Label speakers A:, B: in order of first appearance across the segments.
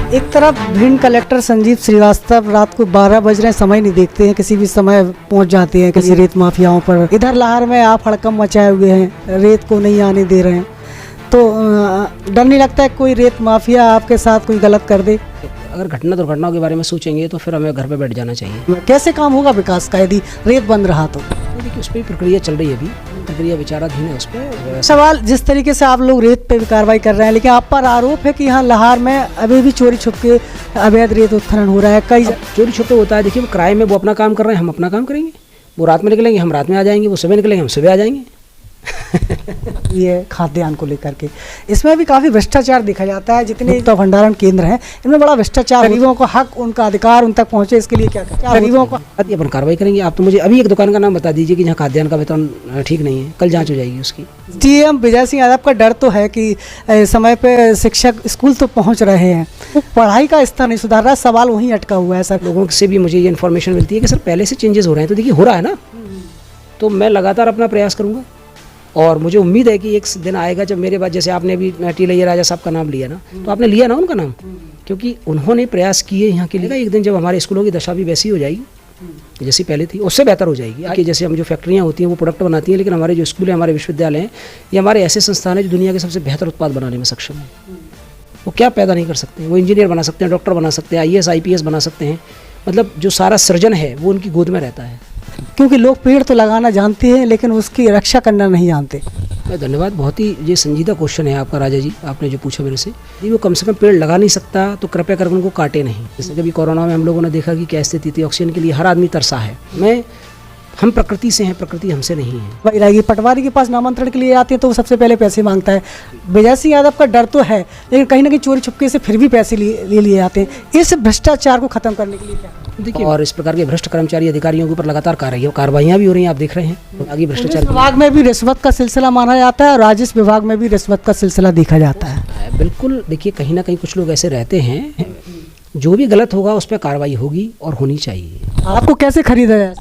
A: एक तरफ भिंड कलेक्टर संजीव श्रीवास्तव रात को 12 बज रहे समय नहीं देखते हैं, किसी भी समय पहुंच जाते हैं किसी रेत माफियाओं पर। इधर लाहौर में आप हड़कंप मचाए हुए हैं, रेत को नहीं आने दे रहे हैं, तो डर नहीं लगता है कोई रेत माफिया आपके साथ कोई गलत कर दे?
B: अगर घटना दुर्घटनाओं के बारे में सोचेंगे तो फिर हमें घर पे बैठ जाना चाहिए।
A: कैसे काम होगा विकास का यदि रेत बंद रहा तो?
B: देखिए उस पर प्रक्रिया चल रही है, अभी प्रक्रिया विचाराधीन है उस पर।
A: सवाल, जिस तरीके से आप लोग रेत पे भी कार्रवाई कर रहे हैं, लेकिन आप पर आरोप है कि यहाँ लाहौर में अभी भी चोरी छुपके अवैध रेत उत्खनन हो रहा है। कई
B: चोरी छुपके होता है। देखिए वो किराए में वो अपना काम कर रहे हैं, हम अपना काम करेंगे। वो रात में निकलेंगे, हम रात में आ जाएंगे। वो सुबह निकलेंगे, हम सुबह आ जाएंगे।
A: ये खाद्यान्न को लेकर के इसमें भी काफ़ी भ्रष्टाचार देखा जाता है। जितने तो भंडारण केंद्र हैं इनमें बड़ा भ्रष्टाचार। गरीबों को हक, उनका अधिकार उन तक पहुंचे, इसके लिए क्या करें? गरीबों को
B: अपन कार्रवाई करेंगे। आप तो मुझे अभी एक दुकान का नाम बता दीजिए कि जहाँ खाद्यान्न का वितरण ठीक नहीं है, कल जांच हो जाएगी उसकी।
A: डीएम विजय सिंह यादव का डर तो है कि समय पे शिक्षक स्कूल तो पहुँच रहे हैं, पढ़ाई का स्तर नहीं सुधार रहा, सवाल वहीं अटका हुआ है। सर
B: लोगों से भी मुझे ये इन्फॉर्मेशन मिलती है कि सर पहले से चेंजेस हो रहे हैं, तो देखिए हो रहा है ना, तो मैं लगातार अपना प्रयास करूँगा। और मुझे उम्मीद है कि एक दिन आएगा जब मेरे बाद, जैसे आपने भी टी लैया राजा साहब का नाम लिया ना, तो आपने लिया ना उनका नाम, क्योंकि उन्होंने प्रयास किए यहाँ के लिए। एक दिन जब हमारे स्कूलों की दशा भी वैसी हो जाएगी जैसी पहले थी, उससे बेहतर हो जाएगी। आगे जैसे हम जो फैक्ट्रियाँ होती हैं वो प्रोडक्ट बनाती हैं, लेकिन हमारे जो स्कूल हैं, हमारे विश्वविद्यालय हैं, ये हमारे ऐसे संस्थान हैं जो दुनिया के सबसे बेहतर उत्पाद बनाने में सक्षम हैं। वो क्या पैदा नहीं कर सकते हैं? वो इंजीनियर बना सकते हैं, डॉक्टर बना सकते हैं, IAS IPS बना सकते हैं। मतलब जो सारा सृजन है वो उनकी गोद में रहता है।
A: क्योंकि लोग पेड़ तो लगाना जानते हैं लेकिन उसकी रक्षा करना नहीं जानते।
B: धन्यवाद, बहुत ही ये संजीदा क्वेश्चन है आपका राजा जी, आपने जो पूछा मेरे से। यदि वो कम से कम पेड़ लगा नहीं सकता तो कृपया करके उनको काटे नहीं। जैसे कभी कोरोना में हम लोगों ने देखा कि क्या स्थिति थी, ऑक्सीजन के लिए हर आदमी तरसा है। हम प्रकृति से हैं, प्रकृति हमसे नहीं है।
A: वही रहेगी, पटवारी के पास नामांतरण के लिए आते हैं तो वो सबसे पहले पैसे मांगता है। विजय सिंह यादव का डर तो है, लेकिन कहीं ना कहीं चोरी छुपके से फिर भी पैसे ले लिए जाते हैं। इस भ्रष्टाचार को खत्म करने के लिए क्या
B: देखिए, और इस प्रकार के भ्रष्ट कर्मचारी अधिकारियों के ऊपर लगातार कार्रवाइयाँ भी हो रही हैं, आप देख रहे हैं। आगे भ्रष्टाचार
A: विभाग में भी रिश्वत का सिलसिला माना जाता है और राजस्व विभाग में भी रिश्वत का सिलसिला देखा जाता है।
B: बिल्कुल, देखिए कहीं ना कहीं कुछ लोग ऐसे रहते हैं, जो भी गलत होगा उस पर कार्रवाई होगी और होनी चाहिए।
A: आपको कैसे खरीदा जाए?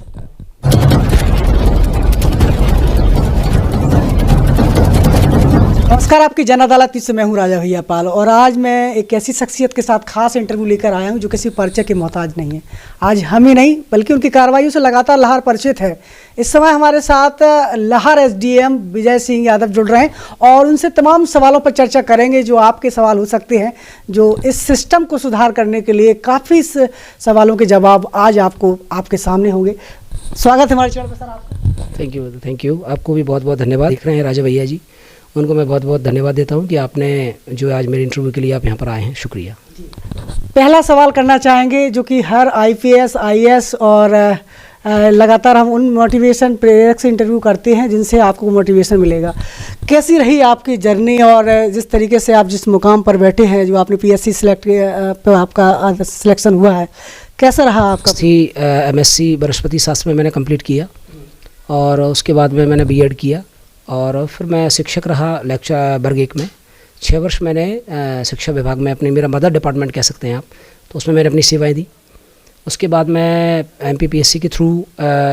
A: नमस्कार, आपकी जन अदालत से मैं हूं राजा भैया पाल, और आज मैं एक ऐसी शख्सियत के साथ खास इंटरव्यू लेकर आया हूं जो किसी परिचय के मोहताज नहीं है। आज हम ही नहीं बल्कि उनकी कार्रवाइयों से लगातार लाहौर परिचित है। इस समय हमारे साथ लाहौर SDM विजय सिंह यादव जुड़ रहे हैं और उनसे तमाम सवालों पर चर्चा करेंगे जो आपके सवाल हो सकते हैं, जो इस सिस्टम को सुधार करने के लिए काफ़ी सवालों के जवाब आज आपके सामने होंगे। स्वागत है हमारे चैनल पर सर आपका।
B: Thank you. आपको भी बहुत बहुत धन्यवाद। देख रहे हैं राजा भैया जी, उनको मैं बहुत बहुत धन्यवाद देता हूं कि आपने जो आज मेरे इंटरव्यू के लिए आप यहाँ पर आए हैं, शुक्रिया।
A: पहला सवाल करना चाहेंगे जो कि हर IPS IAS और लगातार हम उन मोटिवेशन प्रेरक से इंटरव्यू करते हैं जिनसे आपको मोटिवेशन मिलेगा। कैसी रही आपकी जर्नी और जिस तरीके से आप जिस मुकाम पर बैठे हैं, जो आपने PSC पर आपका सिलेक्शन हुआ है, कैसा रहा आपका?
B: MSc बृहस्पति शास्त्र में मैंने कंप्लीट किया और उसके बाद में मैंने B.Ed किया और फिर मैं शिक्षक रहा लेक्चर वर्ग 1 में। 6 वर्ष मैंने शिक्षा विभाग में मेरा मदर डिपार्टमेंट कह सकते हैं आप, तो उसमें मैंने अपनी सेवाएं दी। उसके बाद मैं MPPSC के थ्रू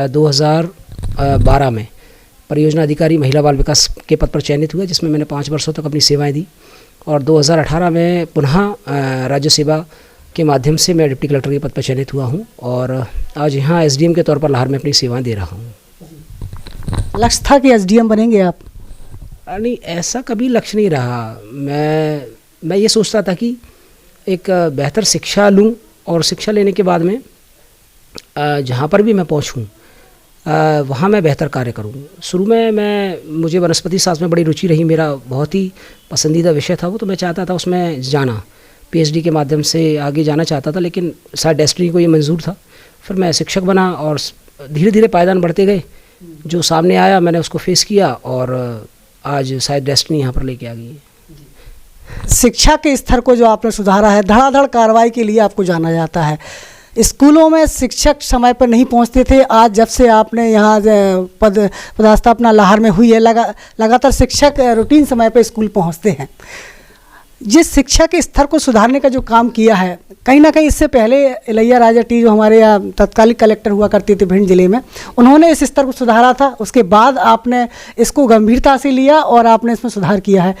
B: 2012 में परियोजना अधिकारी महिला बाल विकास के पद पर चयनित हुआ, जिसमें मैंने 5 वर्षों तक अपनी सेवाएं दी। और 2018 में पुनः राज्य सेवा के माध्यम से मैं डिप्टी कलेक्टर के पद पर चयनित हुआ हूँ और आज यहाँ SDM के तौर पर लाहौर में अपनी सेवाएँ दे रहा हूँ।
A: लक्ष्य था कि SDM बनेंगे आप?
B: नहीं, ऐसा कभी लक्ष्य नहीं रहा। मैं ये सोचता था कि एक बेहतर शिक्षा लूं और शिक्षा लेने के बाद में जहाँ पर भी मैं पहुँचूँ वहाँ मैं बेहतर कार्य करूँ। शुरू में मुझे वनस्पति शास्त्र में बड़ी रुचि रही, मेरा बहुत ही पसंदीदा विषय था वो, तो मैं चाहता था उसमें जाना, PhD के माध्यम से आगे जाना चाहता था, लेकिन शायद डेस्टिनी को ये मंजूर था। फिर मैं शिक्षक बना और धीरे धीरे पायदान बढ़ते गए। जो सामने आया मैंने उसको फेस किया और आज शायद डेस्टिनी यहाँ पर लेके आ गई है।
A: शिक्षा के स्तर को जो आपने सुधारा है, धड़ाधड़ कार्रवाई के लिए आपको जाना जाता है। स्कूलों में शिक्षक समय पर नहीं पहुंचते थे, आज जब से आपने यहाँ पदस्थापना लाहौर में हुई है, लगातार शिक्षक रूटीन समय पर स्कूल पहुँचते हैं। जिस शिक्षा के स्तर को सुधारने का जो काम किया है, कहीं ना कहीं इससे पहले लैया राजा टी जो हमारे यहाँ तत्कालिक कलेक्टर हुआ करते थे भिंड जिले में, उन्होंने इस स्तर को सुधारा था। उसके बाद आपने इसको गंभीरता से लिया और आपने इसमें सुधार किया है।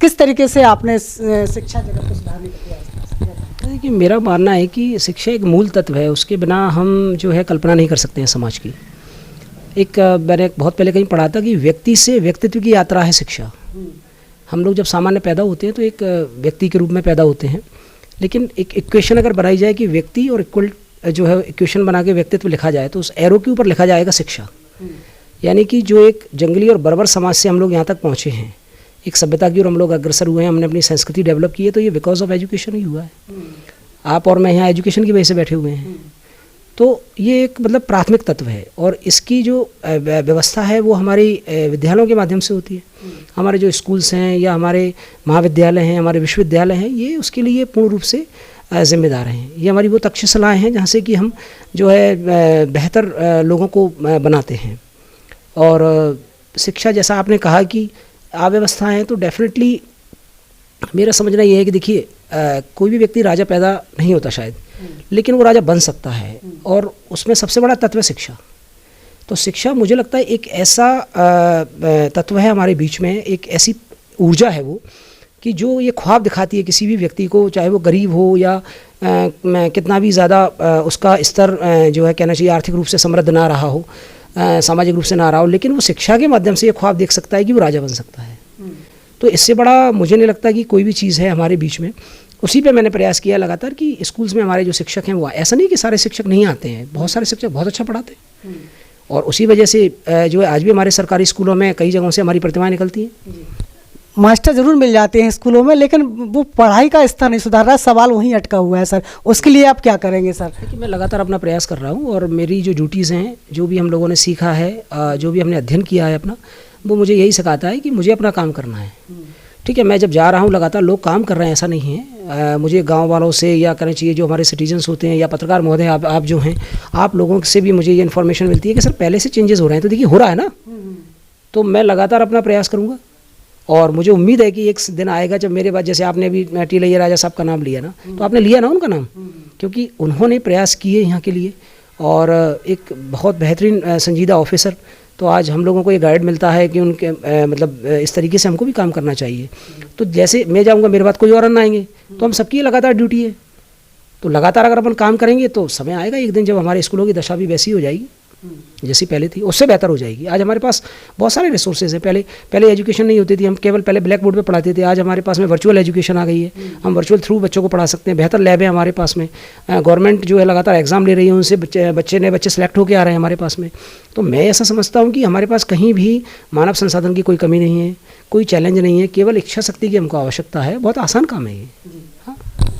A: किस तरीके से आपने शिक्षा जगत को सुधारने का प्रयास किया?
B: देखिए, मेरा मानना है कि शिक्षा एक मूल तत्व है, उसके बिना हम जो है कल्पना नहीं कर सकते हैं समाज की। मैंने बहुत पहले कहीं पढ़ा था कि व्यक्ति से व्यक्तित्व की यात्रा है शिक्षा। हम लोग जब सामान्य पैदा होते हैं तो एक व्यक्ति के रूप में पैदा होते हैं, लेकिन एक इक्वेशन अगर बनाई जाए कि व्यक्ति और इक्वल जो है इक्वेशन बना के व्यक्तित्व लिखा जाए तो उस एरो के ऊपर लिखा जाएगा शिक्षा। यानी कि जो एक जंगली और बर्बर समाज से हम लोग यहाँ तक पहुँचे हैं, एक सभ्यता की ओर हम लोग अग्रसर हुए हैं, हमने अपनी संस्कृति डेवलप की है, तो ये बिकॉज ऑफ एजुकेशन ही हुआ है। आप और मैं यहाँ एजुकेशन की वजह से बैठे हुए हैं। तो ये एक मतलब प्राथमिक तत्व है, और इसकी जो व्यवस्था है वो हमारी विद्यालयों के माध्यम से होती है। हमारे जो स्कूल्स हैं या हमारे महाविद्यालय हैं, हमारे विश्वविद्यालय हैं, ये उसके लिए पूर्ण रूप से जिम्मेदार हैं। ये हमारी वो तक्षशिलाएँ हैं जहाँ से कि हम जो है बेहतर लोगों को बनाते हैं। और शिक्षा, जैसा आपने कहा कि अव्यवस्था है, तो डेफिनेटली मेरा समझना ये है कि देखिए, कोई भी व्यक्ति राजा पैदा नहीं होता शायद, लेकिन वो राजा बन सकता है, और उसमें सबसे बड़ा तत्व है शिक्षा। तो शिक्षा मुझे लगता है एक ऐसा तत्व है हमारे बीच में, एक ऐसी ऊर्जा है वो कि जो ये ख्वाब दिखाती है किसी भी व्यक्ति को, चाहे वो गरीब हो या कितना भी ज़्यादा उसका स्तर जो है कहना चाहिए आर्थिक रूप से समृद्ध ना रहा हो, सामाजिक रूप से ना रहा हो, लेकिन वो शिक्षा के माध्यम से ये ख्वाब देख सकता है कि वो राजा बन सकता है। तो इससे बड़ा मुझे नहीं लगता कि कोई भी चीज़ है हमारे बीच में। उसी पे मैंने प्रयास किया लगातार कि स्कूल्स में हमारे जो शिक्षक हैं वो, ऐसा नहीं कि सारे शिक्षक नहीं आते हैं, बहुत सारे शिक्षक बहुत अच्छा पढ़ाते हैं, और उसी वजह से जो है आज भी हमारे सरकारी स्कूलों में कई जगहों से हमारी प्रतिमाएं निकलती हैं।
A: मास्टर ज़रूर मिल जाते हैं स्कूलों में, लेकिन वो पढ़ाई का स्तर नहीं सुधार रहा, सवाल वहीं अटका हुआ है सर। उसके लिए आप क्या करेंगे सर?
B: देखिए, मैं लगातार अपना प्रयास कर रहा हूँ, और मेरी जो ड्यूटीज़ हैं, जो भी हम लोगों ने सीखा है, जो भी हमने अध्ययन किया है अपना, वो मुझे यही सिखाता है कि मुझे अपना काम करना है। ठीक है, मैं जब जा रहा हूँ लगातार लोग काम कर रहे हैं, ऐसा नहीं है। मुझे गांव वालों से या कहना चाहिए जो हमारे सिटीजन्स होते हैं या पत्रकार महोदय आप जो हैं, आप लोगों से भी मुझे ये इन्फॉर्मेशन मिलती है कि सर पहले से चेंजेस हो रहे हैं। तो देखिए, हो रहा है ना, तो मैं लगातार अपना प्रयास करूँगा, और मुझे उम्मीद है कि एक दिन आएगा जब मेरे बाद, जैसे आपने अभी टीलैया राजा साहब का नाम लिया ना, तो आपने लिया ना उनका नाम, क्योंकि उन्होंने प्रयास किए यहाँ के लिए, और एक बहुत बेहतरीन संजीदा ऑफिसर। तो आज हम लोगों को ये गाइड मिलता है कि उनके मतलब इस तरीके से हमको भी काम करना चाहिए। तो जैसे मैं जाऊंगा, मेरे बाद कोई और अन्ना आएंगे, तो हम सबकी लगातार ड्यूटी है। तो लगातार अगर अपन काम करेंगे तो समय आएगा एक दिन जब हमारे स्कूलों की दशा भी वैसी हो जाएगी जैसी पहले थी, उससे बेहतर हो जाएगी। आज हमारे पास बहुत सारे रिसोर्सेज हैं। पहले एजुकेशन नहीं होती थी, हम केवल पहले ब्लैक बोर्ड पे पढ़ाते थे। आज हमारे पास में वर्चुअल एजुकेशन आ गई है, हम वर्चुअल थ्रू बच्चों को पढ़ा सकते हैं। बेहतर लैब है हमारे पास में, गवर्नमेंट जो है लगातार एग्जाम ले रही है, उनसे बच्चे सेलेक्ट होकर आ रहे हैं हमारे पास में। तो मैं ऐसा समझता हूँ कि हमारे पास कहीं भी मानव संसाधन की कोई कमी नहीं है, कोई चैलेंज नहीं है, केवल इच्छा शक्ति की हमको आवश्यकता है। बहुत आसान काम है ये। हाँ,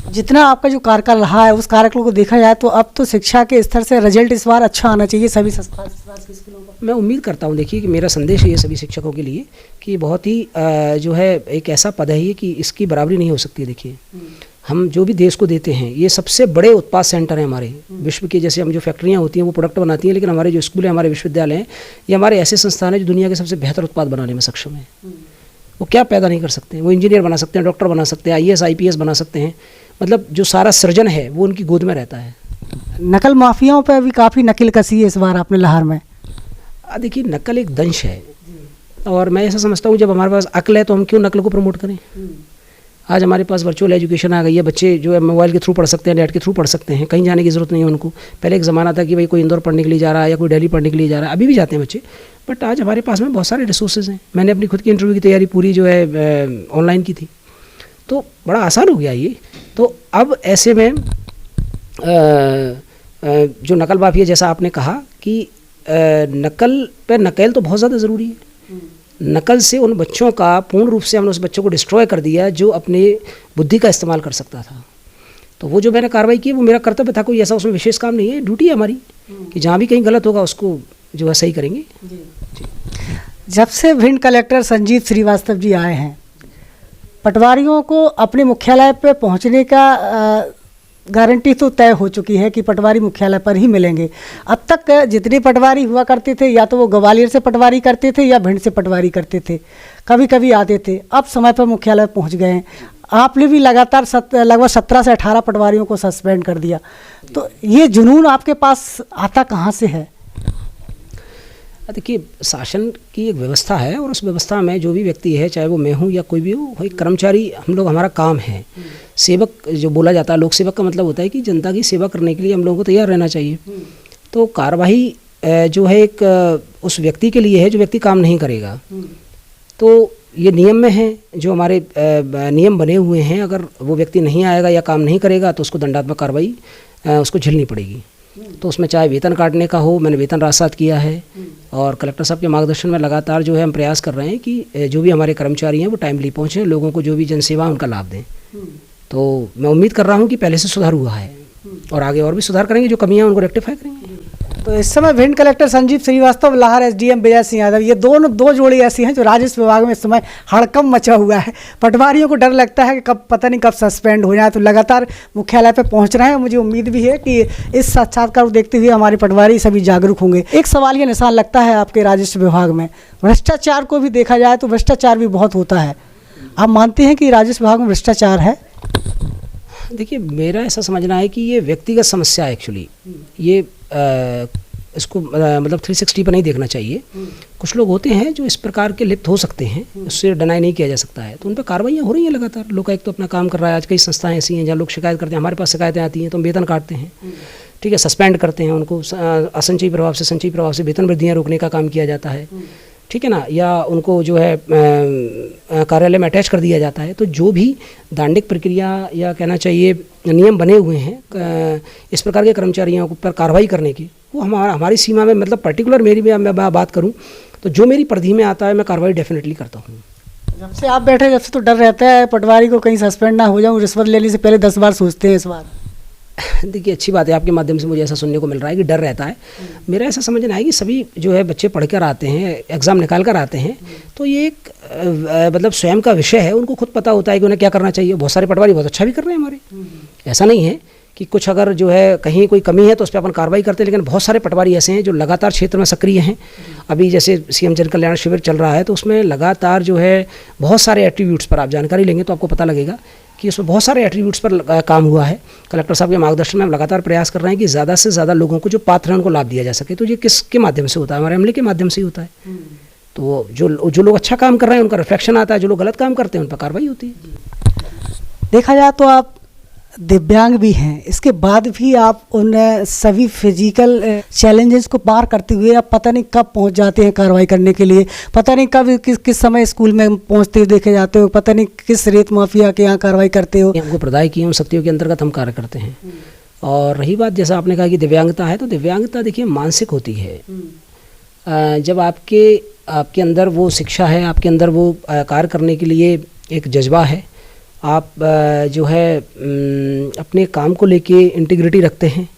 A: जितना आपका जो कार्यकाल रहा है उस कार्यकाल को देखा जाए तो अब तो शिक्षा के स्तर से रिजल्ट इस बार अच्छा आना चाहिए सभी संस्थान स्कूलों का।
B: मैं उम्मीद करता हूँ, देखिए कि मेरा संदेश है ये सभी शिक्षकों के लिए कि बहुत ही जो है एक ऐसा पद है ये कि इसकी बराबरी नहीं हो सकती है। देखिए, हम जो भी देश को देते हैं, ये सबसे बड़े उत्पाद सेंटर हैं हमारे विश्व के। जैसे हम जो फैक्ट्रियाँ होती हैं वो प्रोडक्ट बनाती हैं, लेकिन हमारे जो स्कूल हैं, हमारे विश्वविद्यालय हैं, ये हमारे ऐसे संस्थान हैं जो दुनिया के सबसे बेहतर उत्पाद बनाने में सक्षम है। वो क्या पैदा नहीं कर सकते हैं, वो इंजीनियर बना सकते हैं, डॉक्टर बना सकते हैं, IAS IPS बना सकते हैं। मतलब जो सारा सृजन है वो उनकी गोद में रहता है।
A: नकल माफियाओं पर भी काफ़ी नकल कसी है इस बार आपने लाहौर में।
B: देखिए, नकल एक दंश है, और मैं ऐसा समझता हूँ जब हमारे पास अक्ल है तो हम क्यों नकल को प्रमोट करें। आज हमारे पास वर्चुअल एजुकेशन आ गई है, बच्चे जो है मोबाइल के थ्रू पढ़ सकते हैं, नेट के थ्रू पढ़ सकते हैं, कहीं जाने की ज़रूरत नहीं है उनको। पहले एक ज़माना था कि भाई कोई इंदौर पढ़ने के लिए जा रहा है या कोई दिल्ली पढ़ने के लिए जा रहा है, अभी भी जाते हैं बच्चे, बट आज हमारे पास में बहुत सारे रिसोर्सेज हैं। मैंने अपनी खुद की इंटरव्यू की तैयारी पूरी जो है ऑनलाइन की थी, तो बड़ा आसान हो गया ये। तो अब ऐसे में जो नकल माफिया, जैसा आपने कहा कि नकल पे नकेल तो बहुत ज़्यादा ज़रूरी है। नकल से उन बच्चों का पूर्ण रूप से हमने उस बच्चों को डिस्ट्रॉय कर दिया जो अपने बुद्धि का इस्तेमाल कर सकता था। तो वो जो मैंने कार्रवाई की वो मेरा कर्तव्य था, कोई ऐसा उसमें विशेष काम नहीं है, ड्यूटी है हमारी कि जहाँ भी कहीं गलत होगा उसको जो है सही करेंगे।
A: जब से भिंड कलेक्टर संजीव श्रीवास्तव जी आए हैं, पटवारियों को अपने मुख्यालय पर पहुंचने का गारंटी तो तय हो चुकी है कि पटवारी मुख्यालय पर ही मिलेंगे। अब तक जितने पटवारी हुआ करते थे या तो वो ग्वालियर से पटवारी करते थे या भिंड से पटवारी करते थे, कभी कभी आते थे। अब समय पर मुख्यालय पहुंच गए हैं। आपने भी लगातार लगभग 17 से 18 पटवारियों को सस्पेंड कर दिया। तो ये जुनून आपके पास आता कहाँ से है?
B: देखिए, शासन की एक व्यवस्था है और उस व्यवस्था में जो भी व्यक्ति है, चाहे वो मैं हूँ या कोई भी हो, कोई कर्मचारी, हम लोग, हमारा काम है सेवक जो बोला जाता है। लोक सेवक का मतलब होता है कि जनता की सेवा करने के लिए हम लोगों को तैयार रहना चाहिए। तो कार्रवाई जो है एक उस व्यक्ति के लिए है जो व्यक्ति काम नहीं करेगा। तो ये नियम में है, जो हमारे नियम बने हुए हैं, अगर वो व्यक्ति नहीं आएगा या काम नहीं करेगा तो उसको दंडात्मक कार्रवाई उसको झेलनी पड़ेगी। तो उसमें चाहे वेतन काटने का हो, मैंने वेतन राजसात किया है और कलेक्टर साहब के मार्गदर्शन में लगातार जो है हम प्रयास कर रहे हैं कि जो भी हमारे कर्मचारी हैं वो टाइमली पहुँचें, लोगों को जो भी जनसेवा उनका लाभ दें। तो मैं उम्मीद कर रहा हूँ कि पहले से सुधार हुआ है और आगे और भी सुधार करेंगे, जो कमियाँ उनको रेक्टिफाई करेंगे।
A: तो इस समय भिंड कलेक्टर संजीव श्रीवास्तव, लाहर एसडीएम विजय सिंह यादव, ये दो जोड़ी ऐसी हैं जो राजस्व विभाग में इस समय हड़कंप मचा हुआ है। पटवारियों को डर लगता है कि कब पता नहीं कब सस्पेंड हो जाए, तो लगातार मुख्यालय पे पहुंच रहे हैं। मुझे उम्मीद भी है कि इस साक्षात्कार को देखते हुए हमारे पटवारी सभी जागरूक होंगे। एक सवाल ये निशान लगता है आपके राजस्व विभाग में, भ्रष्टाचार को भी देखा जाए तो भ्रष्टाचार भी बहुत होता है। आप मानते हैं कि राजस्व विभाग में भ्रष्टाचार है?
B: देखिए, मेरा ऐसा समझना है कि ये व्यक्तिगत समस्या है एक्चुअली। ये इसको मतलब 360 पर नहीं देखना चाहिए। कुछ लोग होते हैं जो इस प्रकार के लिप्त हो सकते हैं, उससे डिनाई नहीं किया जा सकता है। तो उन पर कार्रवाइयाँ हो रही हैं लगातार। लोकायुक्त तो अपना काम कर रहा है। आज कई संस्थाएं ऐसी हैं जहाँ लोग शिकायत करते हैं, हमारे पास शिकायतें आती हैं तो हम वेतन काटते हैं, ठीक है, सस्पेंड करते हैं उनको, असंचयी प्रभाव से संचयी प्रभाव से वेतन वृद्धियाँ रोकने का काम किया जाता है, ठीक है ना, या उनको जो है कार्यालय में अटैच कर दिया जाता है। तो जो भी दांडिक प्रक्रिया या कहना चाहिए नियम बने हुए हैं इस प्रकार के कर्मचारियों पर कार्रवाई करने की, वो हमारी सीमा में, मतलब पर्टिकुलर मेरी मैं बात करूं तो जो मेरी परिधि में आता है मैं कार्रवाई डेफिनेटली करता हूं।
A: जब से आप बैठे जब से तो डर रहता है पटवारी को कहीं सस्पेंड ना हो जाऊं, रिश्वत लेने से पहले 10 बार सोचते हैं इस बार।
B: देखिए, अच्छी बात है, आपके माध्यम से मुझे ऐसा सुनने को मिल रहा है कि डर रहता है। मेरा ऐसा समझना है कि सभी जो है बच्चे पढ़ कर आते हैं, एग्ज़ाम निकाल कर आते हैं, तो ये एक मतलब स्वयं का विषय है। उनको खुद पता होता है कि उन्हें क्या करना चाहिए। बहुत सारे पटवारी बहुत अच्छा भी कर रहे हैं हमारे, ऐसा नहीं है कि कुछ अगर जो है कहीं कोई कमी है तो उस पर अपन कार्रवाई करते हैं। लेकिन बहुत सारे पटवारी ऐसे हैं जो लगातार क्षेत्र में सक्रिय हैं। अभी जैसे सीएम जन कल्याण शिविर चल रहा है तो उसमें लगातार जो है बहुत सारे एट्रीब्यूट्स पर आप जानकारी लेंगे तो आपको पता लगेगा कि उसमें बहुत सारे एट्रीब्यूट्स पर काम हुआ है। कलेक्टर साहब के मार्गदर्शन में हम लगातार प्रयास कर रहे हैं कि ज़्यादा से ज़्यादा लोगों को जो पात्र हैं उनको लाभ दिया जा सके। तो ये किसके माध्यम से होता है? हमारे अमले के माध्यम से ही होता है। तो जो लोग अच्छा काम कर रहे हैं उनका रिफ्लेक्शन आता है, जो लोग गलत काम करते हैं उन पर कार्रवाई होती है।
A: देखा जाए तो आप दिव्यांग भी हैं, इसके बाद भी आप उन सभी फिजिकल चैलेंजेस को पार करते हुए आप पता नहीं कब पहुंच जाते हैं कार्रवाई करने के लिए। पता नहीं कब किस समय स्कूल में पहुंचते हुए देखे जाते हो, पता नहीं किस रेत माफिया के यहाँ कार्रवाई करते हो।
B: हमको प्रदाय किए उन शक्तियों के अंतर्गत हम कार्य करते हैं। और रही बात, जैसा आपने कहा कि दिव्यांगता है, तो दिव्यांगता देखिए मानसिक होती है। जब आपके अंदर वो शिक्षा है, आपके अंदर वो कार्य करने के लिए एक जज्बा है, आप जो है अपने काम को लेके इंटीग्रिटी रखते हैं,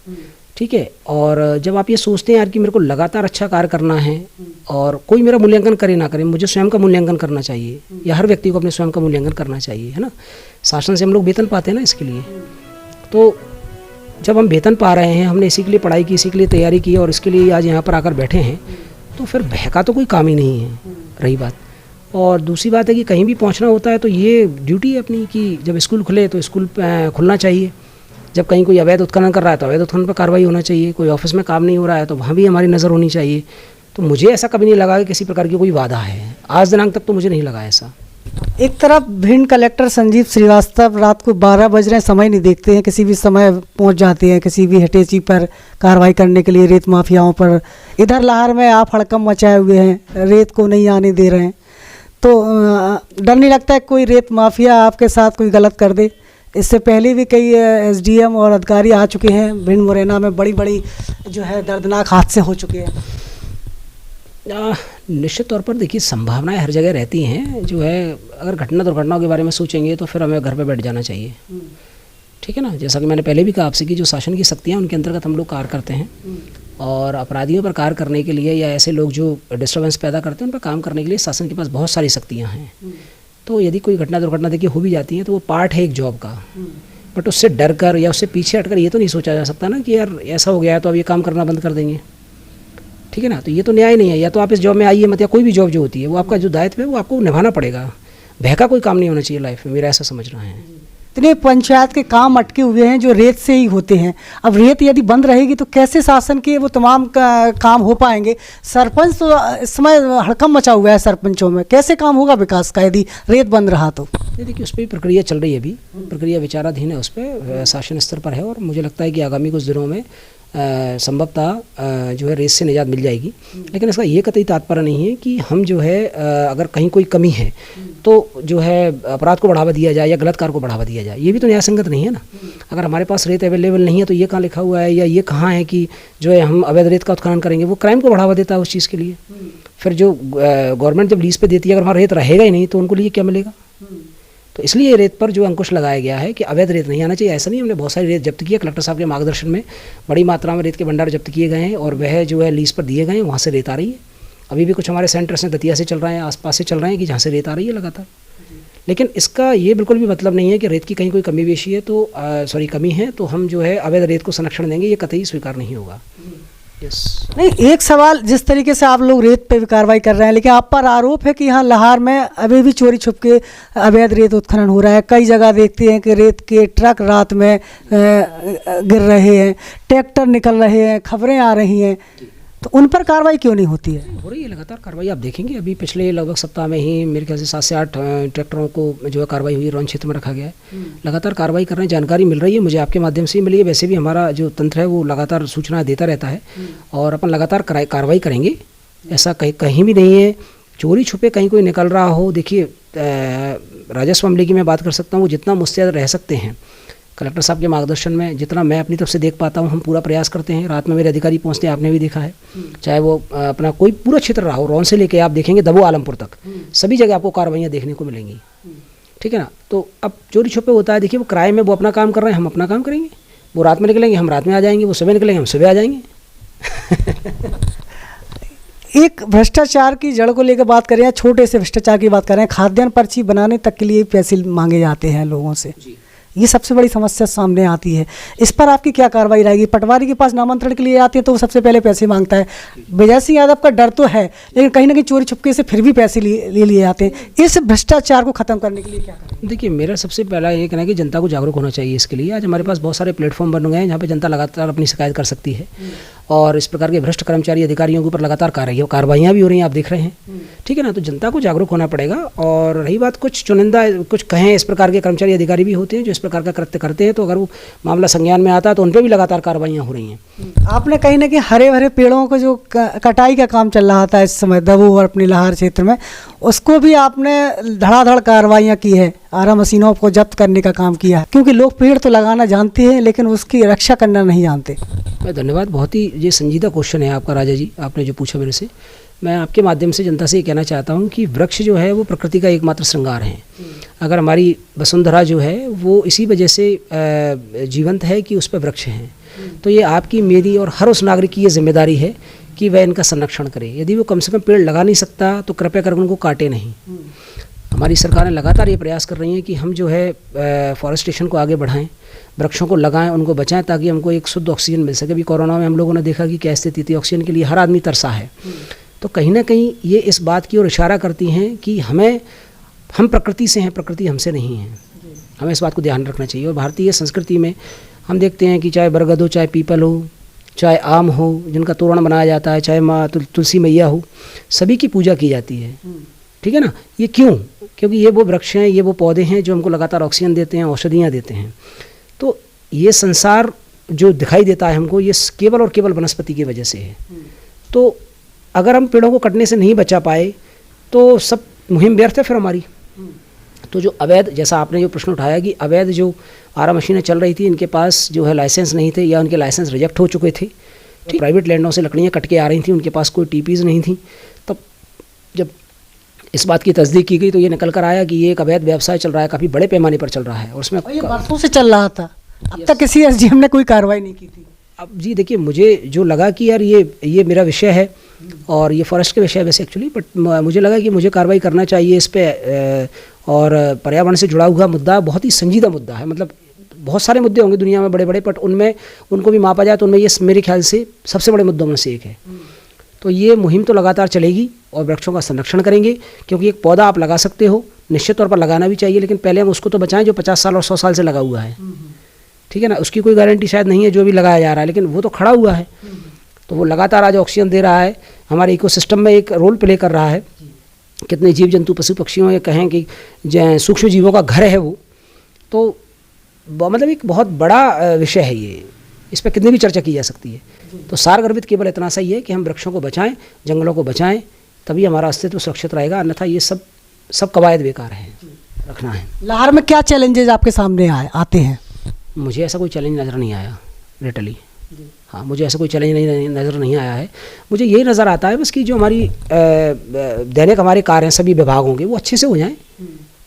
B: ठीक है, और जब आप ये सोचते हैं यार कि मेरे को लगातार अच्छा कार्य करना है और कोई मेरा मूल्यांकन करे ना करे, मुझे स्वयं का मूल्यांकन करना चाहिए, या हर व्यक्ति को अपने स्वयं का मूल्यांकन करना चाहिए, है ना। शासन से हम लोग वेतन पाते हैं ना इसके लिए। तो जब हम वेतन पा रहे हैं, हमने इसी के लिए पढ़ाई की, इसी के लिए तैयारी की और इसके लिए आज यहाँ पर आकर बैठे हैं, तो फिर भय का तो कोई काम ही नहीं है, रही बात। और दूसरी बात है कि कहीं भी पहुंचना होता है तो ये ड्यूटी है अपनी कि जब स्कूल खुले तो स्कूल खुलना चाहिए। जब कहीं कोई अवैध उत्खनन कर रहा है तो अवैध उत्खनन पर कार्रवाई होना चाहिए। कोई ऑफिस में काम नहीं हो रहा है तो वहाँ भी हमारी नज़र होनी चाहिए। तो मुझे ऐसा कभी नहीं लगा कि किसी प्रकार की कोई बाधा है, आज दिनांक तक तो मुझे नहीं लगा ऐसा।
A: एक तरफ भिंड कलेक्टर संजीव श्रीवास्तव रात को 12 बज रहे समय नहीं देखते हैं, किसी भी समय पहुंच जाते हैं किसी भी हटेची पर कार्रवाई करने के लिए, रेत माफियाओं पर। इधर लाहौर में आप हड़कंप मचाए हुए हैं, रेत को नहीं आने दे रहे हैं। तो डर नहीं लगता है कोई रेत माफिया आपके साथ कोई गलत कर दे? इससे पहले भी कई एसडीएम और अधिकारी आ चुके हैं भिंड मुरैना में, बड़ी बड़ी जो है दर्दनाक हादसे हो चुके हैं।
B: निश्चित तौर पर देखिए, संभावनाएं हर जगह रहती हैं। जो है अगर घटना दुर्घटनाओं के बारे में सोचेंगे तो फिर हमें घर पे बैठ जाना चाहिए, ठीक है ना। जैसा कि मैंने पहले भी कहा आपसे कि जो शासन की शक्तियाँ उनके अंतर्गत हम लोग कार्य करते हैं और अपराधियों पर कार्य करने के लिए या ऐसे लोग जो डिस्टर्बेंस पैदा करते हैं उन पर काम करने के लिए शासन के पास बहुत सारी शक्तियाँ हैं। तो यदि कोई घटना दुर्घटना देखिए हो भी जाती है तो वो पार्ट है एक जॉब का, बट उससे डर कर या उससे पीछे हटकर ये तो नहीं सोचा जा सकता ना कि यार ऐसा हो गया है तो अब ये काम करना बंद कर देंगे, ठीक है ना। तो ये तो न्याय नहीं है। या तो आप इस जॉब में आइए मत, या कोई भी जॉब जो होती है वो आपका जो दायित्व है वो आपको निभाना पड़ेगा। भय का कोई काम नहीं होना चाहिए लाइफ में, मेरा ऐसा समझना है।
A: इतने पंचायत के काम अटके हुए हैं जो रेत से ही होते हैं। अब रेत यदि बंद रहेगी तो कैसे शासन के वो तमाम काम हो पाएंगे। सरपंच तो इस समय हड़कंप मचा हुआ है सरपंचों में, कैसे काम होगा विकास का यदि रेत बंद रहा तो।
B: देखिए उस पर प्रक्रिया चल रही है, अभी प्रक्रिया विचाराधीन है, उस पर शासन स्तर पर है और मुझे लगता है कि आगामी कुछ दिनों में संभवतः जो है रेत से निजात मिल जाएगी। लेकिन इसका ये कतई तात्पर्य नहीं है कि हम जो है अगर कहीं कोई कमी है तो जो है अपराध को बढ़ावा दिया जाए या गलत कार्य को बढ़ावा दिया जाए, ये भी तो न्याय संगत नहीं है ना। अगर हमारे पास रेत अवेलेबल नहीं है तो ये कहाँ लिखा हुआ है या ये कहाँ है कि जो है हम अवैध रेत का उत्खनन करेंगे, वो क्राइम को बढ़ावा देता है उस चीज़ के लिए। फिर जो गवर्नमेंट जब लीज पे देती है, अगर वहाँ रेत रहेगा ही नहीं तो उनको लिए क्या मिलेगा। तो इसलिए रेत पर जो अंकुश लगाया गया है कि अवैध रेत नहीं आना चाहिए। ऐसा नहीं, हमने बहुत सारी रेत जब्त की है, कलेक्टर साहब के मार्गदर्शन में बड़ी मात्रा में रेत के भंडार जब्त किए गए हैं और वह जो है लीज पर दिए गए हैं, वहाँ से रेत आ रही है। अभी भी कुछ हमारे सेंटर्स हैं दतिया से चल रहे हैं, आसपास से चल रहे हैं कि जहाँ से रेत आ रही है लगातार। लेकिन इसका ये बिल्कुल भी मतलब नहीं है कि रेत की कहीं कोई कमी बेशी है तो कमी है तो हम जो है अवैध रेत को संरक्षण देंगे, ये कतई स्वीकार नहीं होगा।
A: नहीं, एक सवाल, जिस तरीके से आप लोग रेत पे भी कार्रवाई कर रहे हैं, लेकिन आप पर आरोप है कि यहाँ लाहौर में अभी भी चोरी छुप के अवैध रेत उत्खनन हो रहा है। कई जगह देखते हैं कि रेत के ट्रक रात में गिर रहे हैं, ट्रैक्टर निकल रहे हैं, खबरें आ रही हैं, तो उन पर कार्रवाई क्यों नहीं होती है?
B: हो रही है लगातार कार्रवाई, आप देखेंगे अभी पिछले लगभग सप्ताह में ही मेरे ख्याल से 7 से 8 ट्रैक्टरों को जो है कार्रवाई हुई, रौन क्षेत्र में रखा गया है। लगातार कार्रवाई कर रहे हैं, जानकारी मिल रही है, मुझे आपके माध्यम से ही मिली है। वैसे भी हमारा जो तंत्र है वो लगातार सूचना देता रहता है और अपन लगातार कार्रवाई करेंगे। ऐसा कहीं भी नहीं है चोरी छुपे कहीं कोई निकल रहा हो। देखिए राजस्व अमले की मैं बात कर सकता हूँ, वो जितना मुस्तैद रह सकते हैं कलेक्टर साहब के मार्गदर्शन में, जितना मैं अपनी तरफ से देख पाता हूँ, हम पूरा प्रयास करते हैं। रात में मेरे अधिकारी पहुँचते हैं, आपने भी देखा है, चाहे वो अपना कोई पूरा क्षेत्र रहा हो, रौन से लेके आप देखेंगे दबो आलमपुर तक, सभी जगह आपको कार्रवाइयाँ देखने को मिलेंगी। ठीक है ना। तो अब चोरी छुपे होता है, देखिए वो क्राइम में वो अपना काम कर रहे हैं, हम अपना काम करेंगे। वो रात में निकलेंगे, हम रात में आ जाएंगे, वो सुबह निकलेंगे, हम सुबह आ जाएंगे।
A: एक भ्रष्टाचार की जड़ को लेकर बात करें या छोटे से भ्रष्टाचार की बात करें, खाद्यान्न पर्ची बनाने तक के लिए पैसे मांगे जाते हैं लोगों से, ये सबसे बड़ी समस्या सामने आती है। इस पर आपकी क्या कार्रवाई रहेगी? पटवारी के पास नामांतरण के लिए आते हैं तो वो सबसे पहले पैसे मांगता है। विजय सिंह यादव का डर तो है, लेकिन कहीं ना कहीं चोरी छुपके से फिर भी पैसे ले लिए जाते हैं। इस भ्रष्टाचार को खत्म करने के लिए क्या करें?
B: देखिए मेरा सबसे पहला ये कहना है कि जनता को जागरूक होना चाहिए। इसके लिए आज हमारे पास बहुत सारे प्लेटफॉर्म बन गए हैं जहाँ पर जनता लगातार अपनी शिकायत कर सकती है और इस प्रकार के भ्रष्ट कर्मचारी अधिकारियों के ऊपर लगातार कार्रवाइयाँ भी हो रही हैं, आप देख रहे हैं। ठीक है ना। तो जनता को जागरूक होना पड़ेगा। और रही बात कुछ चुनिंदा कुछ कहें इस प्रकार के कर्मचारी अधिकारी भी होते हैं जो इस प्रकार का कृत्य करते हैं, तो अगर वो मामला संज्ञान में आता है तो उन पर भी लगातार कार्रवाइयाँ हो रही हैं।
A: आपने कहीं ना कहीं हरे भरे पेड़ों को जो कटाई का काम चल रहा था इस समय दबो और अपनी लाहौर क्षेत्र में, उसको भी आपने धड़ाधड़ कार्रवाइयाँ की है, आरा मशीनों को जब्त करने का काम किया है, क्योंकि लोग पेड़ तो लगाना जानते हैं लेकिन उसकी रक्षा करना नहीं जानते।
B: मैं धन्यवाद, बहुत ही ये संजीदा क्वेश्चन है आपका राजा जी, आपने जो पूछा मेरे से। मैं आपके माध्यम से जनता से ये कहना चाहता हूँ कि वृक्ष जो है वो प्रकृति का एकमात्र श्रृंगार है। अगर हमारी वसुंधरा जो है वो इसी वजह से जीवंत है कि उस पर वृक्ष हैं, तो ये आपकी मेरी और हर उस नागरिक की ये जिम्मेदारी है कि वह इनका संरक्षण करे। यदि वो कम से कम पेड़ लगा नहीं सकता तो कृपया कर उनको काटे नहीं। हमारी सरकारें लगातार ये प्रयास कर रही हैं कि हम जो है फॉरेस्टेशन को आगे बढ़ाएं, वृक्षों को लगाएं, उनको बचाएं ताकि हमको एक शुद्ध ऑक्सीजन मिल सके। अभी कोरोना में हम लोगों ने देखा कि क्या स्थिति थी, ऑक्सीजन के लिए हर आदमी तरसा है। तो कहीं ना कहीं ये इस बात की ओर इशारा करती हैं कि हम प्रकृति से हैं, प्रकृति हमसे नहीं है। हमें इस बात को ध्यान रखना चाहिए। और भारतीय संस्कृति में हम देखते हैं कि चाहे बरगद हो, चाहे पीपल हो, चाहे आम हो जिनका तोरण बनाया जाता है, चाहे माँ तुलसी मैया हो, सभी की पूजा की जाती है। ठीक है ना। ये क्यों? क्योंकि ये वो वृक्ष हैं, ये वो पौधे हैं जो हमको लगातार ऑक्सीजन देते हैं, औषधियाँ देते हैं। तो ये संसार जो दिखाई देता है हमको, ये केवल और केवल वनस्पति की वजह से है। तो अगर हम पेड़ों को कटने से नहीं बचा पाए तो सब मुहिम व्यर्थ है फिर हमारी। तो जो अवैध, जैसा आपने जो प्रश्न उठाया कि अवैध जो आरा मशीनें चल रही थी, इनके पास जो है लाइसेंस नहीं थे या उनके लाइसेंस रिजेक्ट हो चुके थे, तो प्राइवेट लैंडों से लकड़ियाँ कट के आ रही थी, उनके पास कोई टीपीज़ नहीं थी। तब जब इस बात की तस्दीक की गई तो ये निकल कर आया कि ये एक अवैध व्यवसाय चल रहा है, काफ़ी बड़े पैमाने पर चल रहा है और उसमें
A: बरसों से चल रहा था, अब तक किसी एसडीएम ने कोई कार्रवाई नहीं की थी।
B: अब जी देखिए, मुझे जो लगा कि यार ये मेरा विषय है और ये फॉरेस्ट के विषय है वैसे एक्चुअली, बट मुझे लगा कि मुझे कार्रवाई करना चाहिए इस पर। और पर्यावरण से जुड़ा हुआ मुद्दा बहुत ही संजीदा मुद्दा है। मतलब बहुत सारे मुद्दे होंगे दुनिया में बड़े बड़े, बट उनमें उनको भी मापा जाए तो उनमें ये मेरे ख्याल से सबसे बड़े मुद्दों में से एक है। तो ये मुहिम तो लगातार चलेगी और वृक्षों का संरक्षण करेंगे, क्योंकि एक पौधा आप लगा सकते हो निश्चित तौर पर लगाना भी चाहिए, लेकिन पहले हम उसको तो बचाएं जो 50 साल और 100 साल से लगा हुआ है, ठीक है ना। उसकी कोई गारंटी शायद नहीं है जो भी लगाया जा रहा है, लेकिन वो तो खड़ा हुआ है, तो वो लगातार आज ऑक्सीजन दे रहा है, हमारे इकोसिस्टम में एक रोल प्ले कर रहा है। कितने जीव जंतु पशु पक्षियों या कहें कि सूक्ष्म जीवों का घर है वो, तो मतलब एक बहुत बड़ा विषय है ये, इस पर कितनी भी चर्चा की जा सकती है। तो सारगर्भित केवल इतना सही है कि हम वृक्षों को बचाएं, जंगलों को बचाएं, तभी हमारा अस्तित्व सुरक्षित रहेगा, अन्यथा ये सब कवायद बेकार हैं, रखना है।
A: लाहौर में क्या चैलेंजेस आपके सामने आते हैं? मुझे
B: ऐसा कोई चैलेंज नज़र नहीं आया लिटरली, हाँ, मुझे ऐसा कोई चैलेंज नज़र नहीं आया है। मुझे यही नज़र आता है बस कि जो हमारी दैनिक हमारे कार्य हैं सभी विभागों के, वो अच्छे से हो जाएं,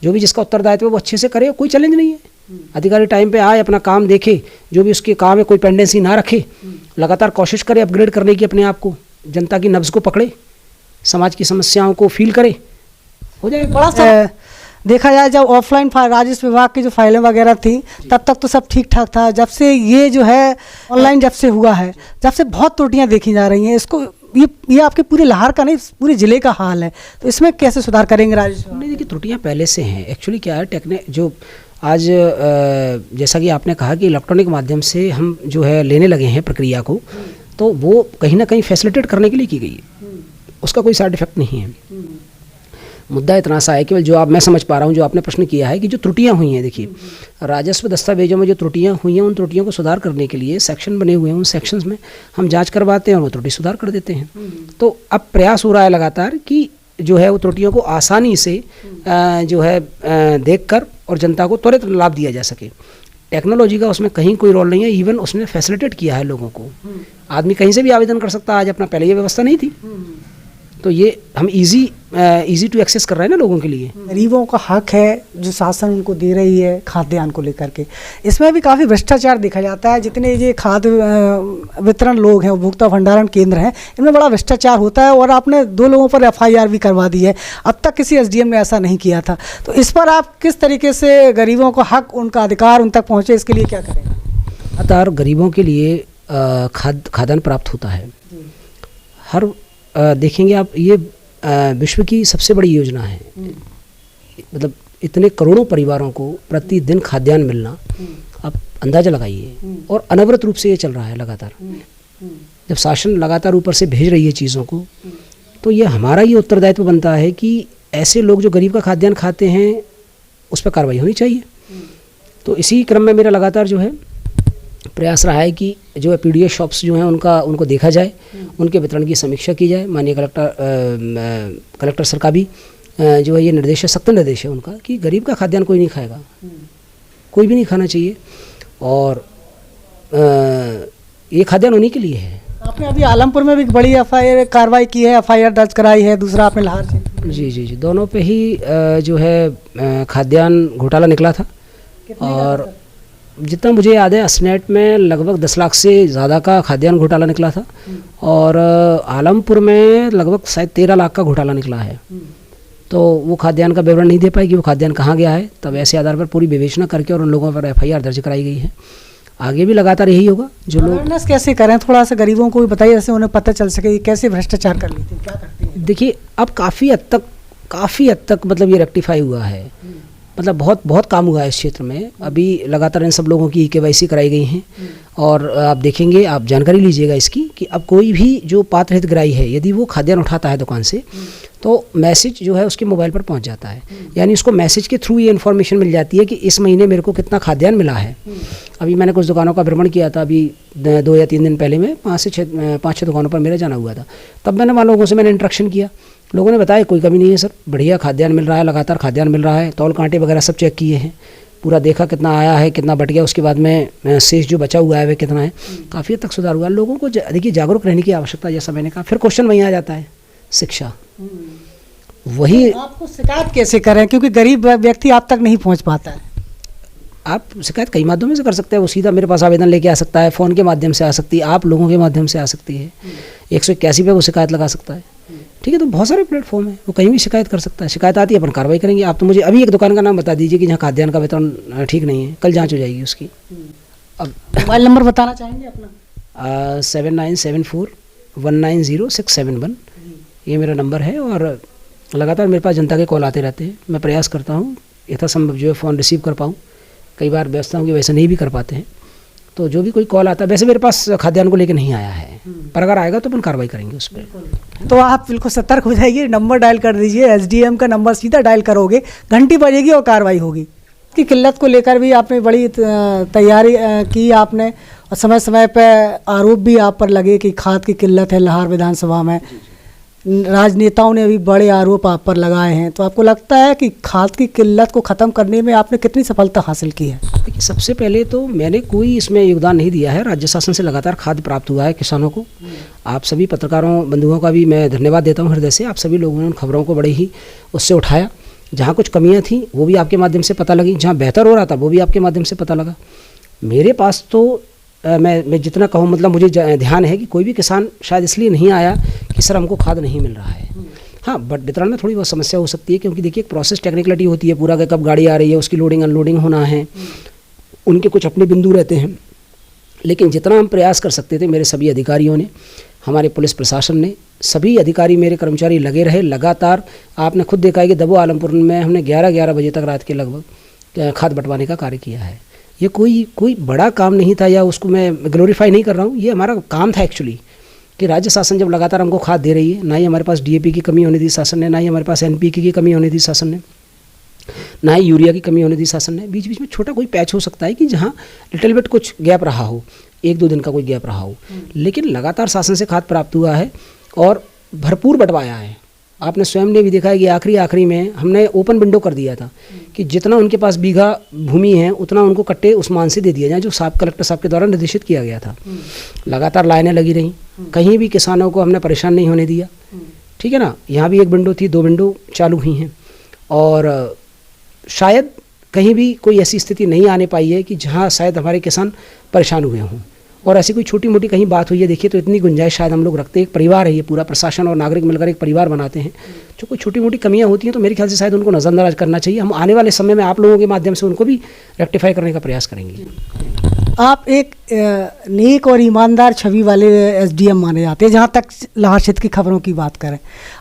B: जो भी जिसका उत्तरदायित्व है वो अच्छे से करे, कोई चैलेंज नहीं है। अधिकारी टाइम पे आए, अपना काम देखे, जो भी उसके काम है कोई पेंडेंसी ना रखे, लगातार कोशिश करे अपग्रेड करने की अपने आप को, जनता की नब्ज़ को पकड़े, समाज की समस्याओं को फील करे, हो जाए बड़ा।
A: देखा जाए जब ऑफलाइन राजस्व विभाग की जो फाइलें वगैरह थी तब तक तो सब ठीक ठाक था, जब से ये जो है ऑनलाइन जब से हुआ है, जब से बहुत त्रुटियां देखी जा रही हैं। इसको ये आपके पूरे लाहौर का नहीं, पूरे ज़िले का हाल है, तो इसमें कैसे सुधार करेंगे राजस्व?
B: नहीं, देखिए त्रुटियां पहले से हैं। एक्चुअली क्या है, जो आज जैसा कि आपने कहा कि इलेक्ट्रॉनिक माध्यम से हम जो है लेने लगे हैं प्रक्रिया को, तो वो कहीं ना कहीं फैसिलिटेट करने के लिए की गई है, उसका कोई साइड इफेक्ट नहीं है। मुद्दा इतना सा है कि मैं समझ पा रहा हूँ जो आपने प्रश्न किया है कि जो त्रुटियां हुई हैं, देखिए राजस्व दस्तावेजों में जो त्रुटियां हुई हैं, उन त्रुटियों को सुधार करने के लिए सेक्शन बने हुए हैं, उन सेक्शंस में हम जांच करवाते हैं और वो त्रुटि सुधार कर देते हैं। तो अब प्रयास हो रहा है लगातार कि जो है वो त्रुटियों को आसानी से जो है देखकर और जनता को त्वरित लाभ दिया जा सके। टेक्नोलॉजी का उसमें कहीं कोई रोल नहीं है, इवन उसने फैसिलिटेट किया है लोगों को। आदमी कहीं से भी आवेदन कर सकता है आज, अपना पहले ये व्यवस्था नहीं थी, तो ये हम इजी टू एक्सेस कर रहे हैं ना लोगों के लिए।
A: गरीबों का हक है जो शासन उनको दे रही है खाद्यान्न को लेकर के, इसमें भी काफ़ी भ्रष्टाचार देखा जाता है। जितने ये खाद्य वितरण लोग हैं, उपभोक्ता भंडारण केंद्र हैं, इनमें बड़ा भ्रष्टाचार होता है और आपने 2 लोगों पर FIR भी करवा दी है। अब तक किसी SDM ने ऐसा नहीं किया था, तो इस पर आप किस तरीके से गरीबों का हक, उनका अधिकार उन तक पहुँचे, इसके लिए क्या करेंगे?
B: लगातार गरीबों के लिए खाद्यान्न प्राप्त होता है। हर देखेंगे आप, ये विश्व की सबसे बड़ी योजना है, मतलब इतने करोड़ों परिवारों को प्रतिदिन खाद्यान्न मिलना, आप अंदाज़ा लगाइए, और अनवरत रूप से ये चल रहा है लगातार। जब शासन लगातार ऊपर से भेज रही है चीज़ों को, तो ये हमारा ये उत्तरदायित्व बनता है कि ऐसे लोग जो गरीब का खाद्यान्न खाते हैं उस पर कार्रवाई होनी चाहिए। तो इसी क्रम में मेरा लगातार जो है प्रयास रहा है कि जो है PDS शॉप्स जो हैं उनको देखा जाए, उनके वितरण की समीक्षा की जाए। माननीय कलेक्टर सर का भी जो है ये निर्देश है, सख्त निर्देश है उनका, कि गरीब का खाद्यान्न कोई नहीं खाएगा, कोई भी नहीं खाना चाहिए, और ये खाद्यान्न उन्हीं के लिए है।
A: आपने अभी आलमपुर में भी बड़ी FIR कार्रवाई की है, FIR दर्ज कराई है, दूसरा आपने लाहौर से।
B: जी, दोनों पे ही जो है खाद्यान्न घोटाला निकला था, और जितना मुझे याद है स्नेट में लगभग 10 लाख से ज़्यादा का खाद्यान्न घोटाला निकला था, और आलमपुर में लगभग शायद 13 लाख का घोटाला निकला है। तो वो खाद्यान्न का विवरण नहीं दे पाई कि वो खाद्यान्न कहाँ गया है, तब ऐसे आधार पर पूरी विवेचना करके और उन लोगों पर FIR दर्ज कराई गई है। आगे भी लगातार यही होगा। जो लोग
A: अवेयरनेस कैसे करें, थोड़ा सा गरीबों को भी बताइए, जैसे उन्हें पता चल सके कैसे भ्रष्टाचार कर लेते हैं, क्या करते हैं।
B: देखिए अब काफ़ी हद तक मतलब ये रेक्टिफाई हुआ है, मतलब बहुत काम हुआ है इस क्षेत्र में। अभी लगातार इन सब लोगों की KYC कराई गई हैं, और आप देखेंगे, आप जानकारी लीजिएगा इसकी, कि अब कोई भी जो पात्र हितग्राही है, यदि वो खाद्यान्न उठाता है दुकान से, तो मैसेज जो है उसके मोबाइल पर पहुंच जाता है, यानी उसको मैसेज के थ्रू ये इन्फॉर्मेशन मिल जाती है कि इस महीने मेरे को कितना खाद्यान्न मिला है। अभी मैंने कुछ दुकानों का भ्रमण किया था, अभी 2 या 3 दिन पहले में 5-6 दुकानों पर मेरा जाना हुआ था। तब मैंने वहाँ लोगों से इंट्रैक्शन किया, लोगों ने बताया कोई कमी नहीं है सर, बढ़िया खाद्यान्न मिल रहा है, लगातार खाद्यान्न मिल रहा है। तौल कांटे वगैरह सब चेक किए हैं, पूरा देखा कितना आया है, कितना बट गया, उसके बाद में शेष जो बचा हुआ है वह कितना है। काफ़ी हद तक सुधार हुआ है। लोगों को देखिए जागरूक रहने की आवश्यकता, जैसा मैंने कहा। फिर क्वेश्चन वहीं आ जाता है, शिक्षा। वही
A: आपको शिकायत कैसे करें, क्योंकि गरीब व्यक्ति आप तक नहीं पहुंच पाता है।
B: आप शिकायत कई माध्यमों से कर सकते हैं। वो सीधा मेरे पास आवेदन लेके आ सकता है, फ़ोन के माध्यम से आ सकती है, आप लोगों के माध्यम से आ सकती है, 181 पे वो शिकायत लगा सकता है। ठीक है, तो बहुत सारे प्लेटफॉर्म है, वो कहीं भी शिकायत कर सकता है। शिकायत आती है, अपन कार्रवाई करेंगे। आप तो मुझे अभी एक दुकान का नाम बता दीजिए कि जहाँ खाद्यान्न का वितरण ठीक नहीं है, कल जांच हो जाएगी उसकी। अब
A: मोबाइल नंबर बताना चाहेंगे अपना?
B: 7974190671, ये मेरा नंबर है। और लगातार मेरे पास जनता के कॉल आते रहते हैं। मैं प्रयास करता हूँ यथासंभव जो है फ़ोन रिसीव कर पाऊँ। कई बार व्यस्तताओं की वैसे नहीं भी कर पाते हैं, तो जो भी कोई कॉल आता है, वैसे मेरे पास खाद्यान्न को लेकर नहीं आया है, पर अगर आएगा तो अपन कार्रवाई करेंगे उस पर।
A: तो आप बिल्कुल सतर्क हो जाइए, नंबर डायल कर दीजिए, एसडीएम का नंबर सीधा डायल करोगे, घंटी बजेगी और कार्रवाई होगी। की किल्लत को लेकर भी आपने बड़ी तैयारी की आपने, और समय समय पर आरोप भी आप पर लगे कि खाद की किल्लत है लाहौर विधानसभा में। राजनेताओं ने भी बड़े आरोप आप पर लगाए हैं, तो आपको लगता है कि खाद की किल्लत को ख़त्म करने में आपने कितनी सफलता हासिल की है?
B: देखिए, सबसे पहले तो मैंने कोई इसमें योगदान नहीं दिया है, राज्य शासन से लगातार खाद प्राप्त हुआ है किसानों को। आप सभी पत्रकारों बंधुओं का भी मैं धन्यवाद देता हूँ हृदय से। आप सभी लोगों ने उन खबरों को बड़े ही उससे उठाया। जहाँ कुछ कमियाँ थी वो भी आपके माध्यम से पता लगी, जहाँ बेहतर हो रहा था वो भी आपके माध्यम से पता लगा। मेरे पास तो मैं जितना कहूँ, मतलब मुझे ध्यान है कि कोई भी किसान शायद इसलिए नहीं आया कि सर हमको खाद नहीं मिल रहा है। हाँ, बट वितरण में थोड़ी बहुत समस्या हो सकती है, क्योंकि देखिए एक प्रोसेस टेक्निकलिटी होती है पूरा, कब गाड़ी आ रही है, उसकी लोडिंग अनलोडिंग होना है, उनके कुछ अपने बिंदु रहते हैं। लेकिन जितना हम प्रयास कर सकते थे, मेरे सभी अधिकारियों ने, हमारे पुलिस प्रशासन ने, सभी अधिकारी मेरे कर्मचारी लगे रहे लगातार। आपने खुद देखा है कि दबो आलमपुर में हमने 11 बजे तक रात के लगभग खाद बंटवाने का कार्य किया है। ये कोई बड़ा काम नहीं था, या उसको मैं ग्लोरीफाई नहीं कर रहा हूँ, ये हमारा काम था एक्चुअली, कि राज्य शासन जब लगातार हमको खाद दे रही है, ना ही हमारे पास डीएपी की कमी होने दी शासन ने, ना ही हमारे पास एनपीके की कमी होने दी शासन ने, ना ही यूरिया की कमी होने दी शासन ने। बीच बीच में छोटा कोई पैच हो सकता है कि जहाँ लिटिल बिट कुछ गैप रहा हो, 1-2 दिन का कोई गैप रहा हो, लेकिन लगातार शासन से खाद प्राप्त हुआ है और भरपूर बंटवाया है। आपने स्वयं ने भी देखा है कि आखिरी में हमने ओपन विंडो कर दिया था कि जितना उनके पास बीघा भूमि है उतना उनको कट्टे उस मान से दे दिया जाए, जो कलेक्टर साहब के द्वारा निर्देशित किया गया था। लगातार लाइनें लगी रहीं, कहीं भी किसानों को हमने परेशान नहीं होने दिया। ठीक है ना, यहाँ भी 1 विंडो थी, 2 विंडो चालू हुई हैं, और शायद कहीं भी कोई ऐसी स्थिति नहीं आने पाई है कि जहाँ शायद हमारे किसान परेशान हुए हों। और ऐसी कोई छोटी मोटी कहीं बात हुई है, देखिए, तो इतनी गुंजाइश शायद हम लोग रखते हैं। एक परिवार है ये, पूरा प्रशासन और नागरिक मिलकर एक परिवार बनाते हैं। जो कोई छोटी मोटी कमियां होती हैं तो मेरे ख्याल से शायद उनको नज़रअंदाज करना चाहिए। हम आने वाले समय में आप लोगों के माध्यम से उनको भी रेक्टिफाई करने का प्रयास करेंगे।
A: आप एक नेक और ईमानदार छवि वाले एसडीएम माने जाते हैं, जहाँ तक लाहौर क्षेत्र की खबरों की बात करें।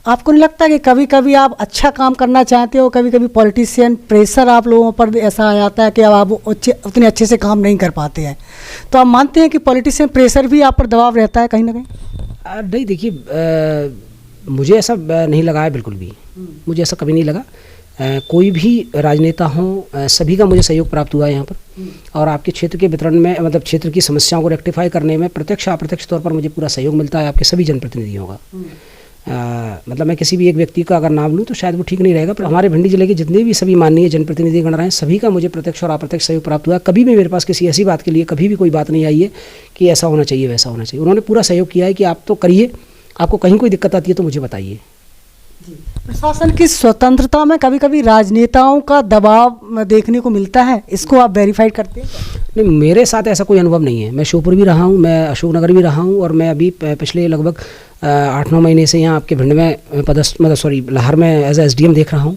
A: आपको नहीं लगता कि कभी कभी आप अच्छा काम करना चाहते हो, कभी कभी पॉलिटिशियन प्रेशर आप लोगों पर ऐसा आ जाता है कि अब आप उतने अच्छे से काम नहीं कर पाते हैं, तो आप मानते हैं कि पॉलिटिशियन प्रेशर भी आप पर दबाव रहता है कहीं ना कहीं?
B: नहीं, देखिए, मुझे ऐसा नहीं लगा है, बिल्कुल भी मुझे ऐसा कभी नहीं लगा। कोई भी राजनेता हों, सभी का मुझे सहयोग प्राप्त हुआ है यहाँ पर, और आपके क्षेत्र के वितरण में, मतलब क्षेत्र की समस्याओं को रेक्टिफाई करने में प्रत्यक्ष अप्रत्यक्ष तौर पर मुझे पूरा सहयोग मिलता है आपके सभी जनप्रतिनिधियों का। मतलब मैं किसी भी एक व्यक्ति का अगर नाम लूँ तो शायद वो ठीक नहीं रहेगा, पर हमारे भिंडी जिले के जितने भी सभी माननीय जनप्रतिनिधि गण रहे हैं, सभी का मुझे प्रत्यक्ष और अप्रत्यक्ष सहयोग प्राप्त हुआ है। कभी भी मेरे पास किसी ऐसी बात के लिए कभी भी कोई बात नहीं आई है कि ऐसा होना चाहिए वैसा होना चाहिए। उन्होंने पूरा सहयोग किया है कि आप तो करिए, आपको कहीं कोई दिक्कत आती है तो मुझे बताइए।
A: प्रशासन की स्वतंत्रता में कभी कभी राजनेताओं का दबाव देखने को मिलता है, इसको आप वेरीफाई करते हैं?
B: नहीं, मेरे साथ ऐसा कोई अनुभव नहीं है। मैं श्योपुर भी रहा हूँ, मैं अशोकनगर भी रहा हूँ, और मैं अभी पिछले लगभग 8-9 महीने से यहाँ आपके भिंड में लाहौर में एज एसडीएम देख रहा हूँ।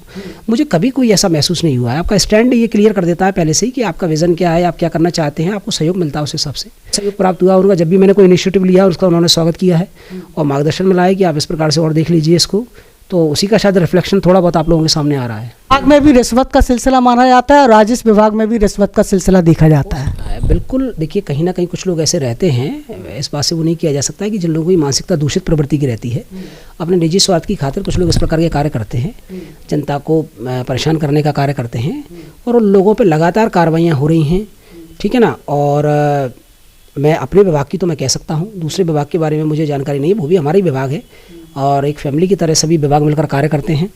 B: मुझे कभी कोई ऐसा महसूस नहीं हुआ है। आपका स्टैंड ये क्लियर कर देता है पहले से ही कि आपका विज़न क्या है, आप क्या करना चाहते हैं, आपको सहयोग मिलता है उस हिसाब से। सहयोग प्राप्त हुआ उनका, जब भी मैंने कोई इनिशिएटिव लिया उसका उन्होंने स्वागत किया है और मार्गदर्शन मिला है कि आप इस प्रकार से और देख लीजिए इसको, तो उसी का शायद रिफ्लेक्शन थोड़ा बहुत आप लोगों के सामने आ रहा है।
A: विभाग में भी रिश्वत का सिलसिला माना जाता है और राजस्व विभाग में भी रिश्वत का सिलसिला देखा जाता है।
B: बिल्कुल, देखिए, कहीं ना कहीं कुछ लोग ऐसे रहते हैं, इस बात से वो नहीं किया जा सकता है कि जिन लोगों की मानसिकता दूषित प्रवृत्ति की रहती है, अपने निजी स्वार्थ की खातिर कुछ लोग इस प्रकार के कार्य करते हैं, जनता को परेशान करने का कार्य करते हैं, और उन लोगों पर लगातार कार्रवाइयाँ हो रही हैं। ठीक है ना, और मैं अपने विभाग की तो मैं कह सकता हूँ, दूसरे विभाग के बारे में मुझे जानकारी नहीं है, वो भी हमारा ही विभाग है और एक फैमिली की तरह सभी विभाग मिलकर कार्य करते हैं।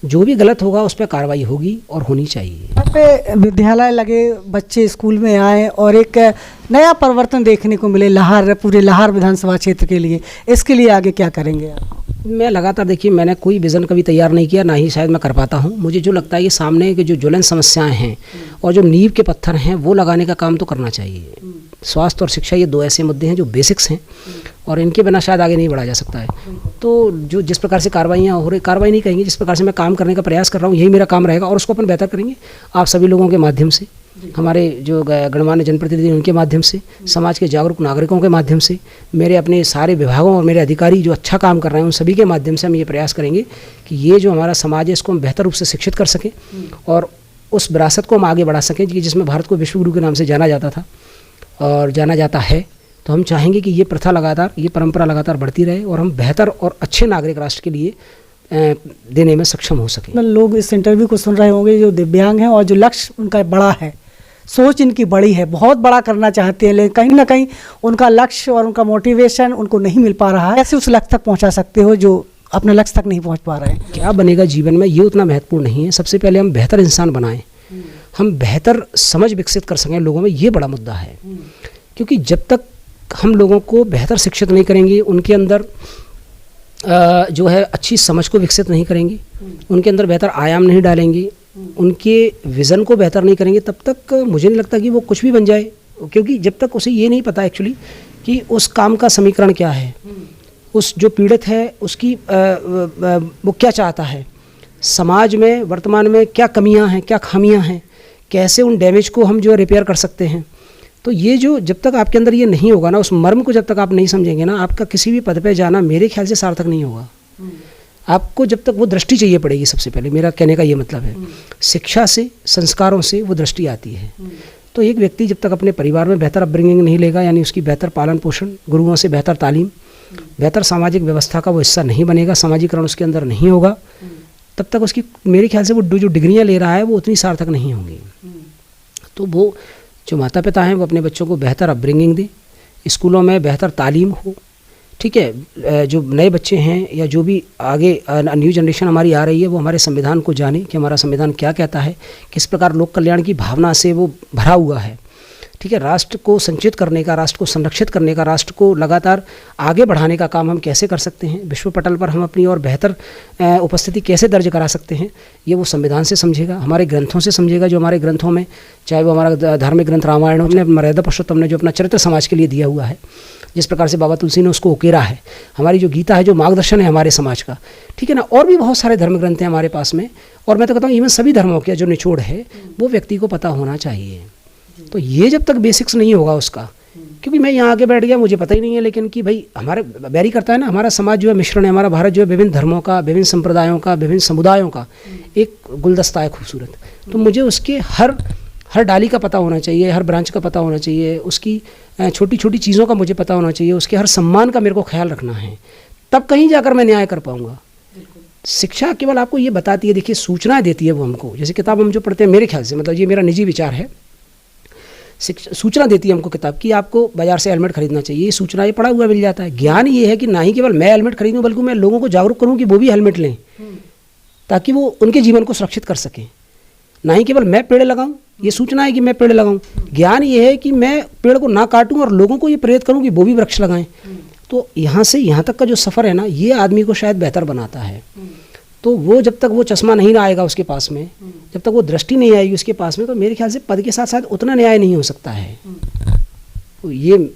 B: जो भी गलत होगा उस पर कार्रवाई होगी और होनी चाहिए।
A: यहाँ पे विद्यालय लगे, बच्चे स्कूल में आए और एक नया परिवर्तन देखने को मिले पूरे लाहौर विधानसभा क्षेत्र के लिए, इसके लिए आगे क्या करेंगे आप?
B: मैं लगातार, देखिए, मैंने कोई विज़न कभी तैयार नहीं किया, ना ही शायद मैं कर पाता हूँ। मुझे जो लगता है कि सामने के जो ज्वलन समस्याएं हैं और जो नींव के पत्थर हैं वो लगाने का काम तो करना चाहिए। स्वास्थ्य और शिक्षा, ये 2 ऐसे मुद्दे हैं जो बेसिक्स हैं और इनके बिना शायद आगे नहीं बढ़ा जा सकता है। तो जो जिस प्रकार से कार्रवाइयाँ हो रही, कार्रवाई नहीं कहेंगे, जिस प्रकार से मैं काम करने का प्रयास कर रहा हूँ, यही मेरा काम रहेगा और उसको अपन बेहतर करेंगे आप सभी लोगों के माध्यम से। हमारे जो गणमान्य जनप्रतिनिधि उनके माध्यम से, समाज के जागरूक नागरिकों के माध्यम से, मेरे अपने सारे विभागों और मेरे अधिकारी जो अच्छा काम कर रहे हैं उन सभी के माध्यम से हम ये प्रयास करेंगे कि ये जो हमारा समाज है इसको हम बेहतर रूप से शिक्षित कर सकें और उस विरासत को हम आगे बढ़ा सकें कि जिसमें भारत को विश्वगुरु के नाम से जाना जाता था और जाना जाता है। तो हम चाहेंगे कि ये प्रथा लगातार, ये परंपरा लगातार बढ़ती रहे और हम बेहतर और अच्छे नागरिक राष्ट्र के लिए देने में सक्षम हो सकें।
A: लोग इस इंटरव्यू को सुन रहे होंगे जो दिव्यांग हैं और जो लक्ष्य उनका बड़ा है, सोच इनकी बड़ी है, बहुत बड़ा करना चाहते हैं, लेकिन कहीं ना कहीं उनका लक्ष्य और उनका मोटिवेशन उनको नहीं मिल पा रहा है। कैसे उस लक्ष्य तक पहुंचा सकते हो जो अपने लक्ष्य तक नहीं पहुंच पा रहे हैं?
B: क्या बनेगा जीवन में ये उतना महत्वपूर्ण नहीं है। सबसे पहले हम बेहतर इंसान बनाएं, हम बेहतर समझ विकसित कर सकें लोगों में, ये बड़ा मुद्दा है। क्योंकि जब तक हम लोगों को बेहतर शिक्षित नहीं करेंगे, उनके अंदर जो है अच्छी समझ को विकसित नहीं करेंगे, उनके अंदर बेहतर आयाम नहीं डालेंगे, उनके विज़न को बेहतर नहीं करेंगे, तब तक मुझे नहीं लगता कि वो कुछ भी बन जाए। क्योंकि जब तक उसे ये नहीं पता एक्चुअली कि उस काम का समीकरण क्या है, उस जो पीड़ित है उसकी वो क्या चाहता है, समाज में वर्तमान में क्या कमियां हैं, क्या खामियां हैं, कैसे उन डैमेज को हम जो रिपेयर कर सकते हैं। तो ये जो जब तक आपके अंदर ये नहीं होगा ना, उस मर्म को जब तक आप नहीं समझेंगे ना, आपका किसी भी पद पे जाना मेरे ख्याल से सार्थक नहीं होगा। आपको जब तक वो दृष्टि चाहिए पड़ेगी, सबसे पहले मेरा कहने का ये मतलब है। शिक्षा से, संस्कारों से वो दृष्टि आती है। तो एक व्यक्ति जब तक अपने परिवार में बेहतर अपब्रिंगिंग नहीं लेगा, यानी उसकी बेहतर पालन पोषण, गुरुओं से बेहतर तालीम, बेहतर सामाजिक व्यवस्था का वो हिस्सा नहीं बनेगा, सामाजिकरण उसके अंदर नहीं होगा, तब तक उसकी मेरे ख्याल से वो जो डिग्रियाँ ले रहा है वो उतनी सार्थक नहीं होंगी। तो वो जो माता पिता हैं वो अपने बच्चों को बेहतर अपब्रिंगिंग दें, स्कूलों में बेहतर तालीम हो, ठीक है। जो नए बच्चे हैं या जो भी आगे न्यू जनरेशन हमारी आ रही है वो हमारे संविधान को जाने कि हमारा संविधान क्या कहता है, किस प्रकार लोक कल्याण की भावना से वो भरा हुआ है, ठीक है। राष्ट्र को संचित करने का, राष्ट्र को संरक्षित करने का, राष्ट्र को लगातार आगे बढ़ाने का काम हम कैसे कर सकते हैं, विश्व पटल पर हम अपनी और बेहतर उपस्थिति कैसे दर्ज करा सकते हैं, ये वो संविधान से समझेगा, हमारे ग्रंथों से समझेगा। जो हमारे ग्रंथों में, चाहे वो हमारा धार्मिक ग्रंथ रामायण, हमने मर्यादा पुरुषोत्तम ने जो अपना चरित्र समाज के लिए दिया हुआ है, जिस प्रकार से बाबा तुलसी ने उसको उकेरा है, हमारी जो गीता है जो मार्गदर्शन है हमारे समाज का, ठीक है ना। और भी बहुत सारे धर्म ग्रंथ हैं हमारे पास में, और मैं तो कहता हूँ इवन सभी धर्मों का जो निचोड़ है वो व्यक्ति को पता होना चाहिए। तो ये जब तक बेसिक्स नहीं होगा उसका, क्योंकि मैं यहाँ आके बैठ गया मुझे पता ही नहीं है, लेकिन कि भाई हमारे बैरी करता है ना, हमारा समाज जो है मिश्रण है, हमारा भारत जो है विभिन्न धर्मों का, विभिन्न संप्रदायों का, विभिन्न समुदायों का एक गुलदस्ता है खूबसूरत। तो मुझे उसके हर डाली का पता होना चाहिए, हर ब्रांच का पता होना चाहिए, उसकी छोटी छोटी चीज़ों का मुझे पता होना चाहिए, उसके हर सम्मान का मेरे को ख्याल रखना है, तब कहीं जाकर मैं न्याय कर पाऊँगा। शिक्षा केवल आपको ये बताती है, देखिए सूचनाएं देती है वो हमको, जैसे किताब हम जो पढ़ते हैं, मेरे ख्याल से, मतलब ये मेरा निजी विचार है, सूचना देती है हमको किताब कि आपको बाजार से हेलमेट खरीदना चाहिए, ये सूचना ये पढ़ा हुआ मिल जाता है। ज्ञान ये है कि ना ही केवल मैं हेलमेट खरीदूं बल्कि मैं लोगों को जागरूक करूं कि वो भी हेलमेट लें, ताकि वो उनके जीवन को सुरक्षित कर सकें। ना ही केवल मैं पेड़ लगाऊं, ये सूचना है कि मैं पेड़ लगाऊं। ज्ञान ये है कि मैं पेड़ को ना काटूं और लोगों को ये प्रेरित करूं कि वो भी वृक्ष लगाएं। तो यहाँ से यहाँ तक का जो सफ़र है ना, ये आदमी को शायद बेहतर बनाता है। तो वो जब तक वो चश्मा नहीं आएगा उसके पास में, जब तक वो दृष्टि नहीं आएगी उसके पास में, तो मेरे ख्याल से पद के साथ साथ उतना न्याय नहीं हो सकता है। तो ये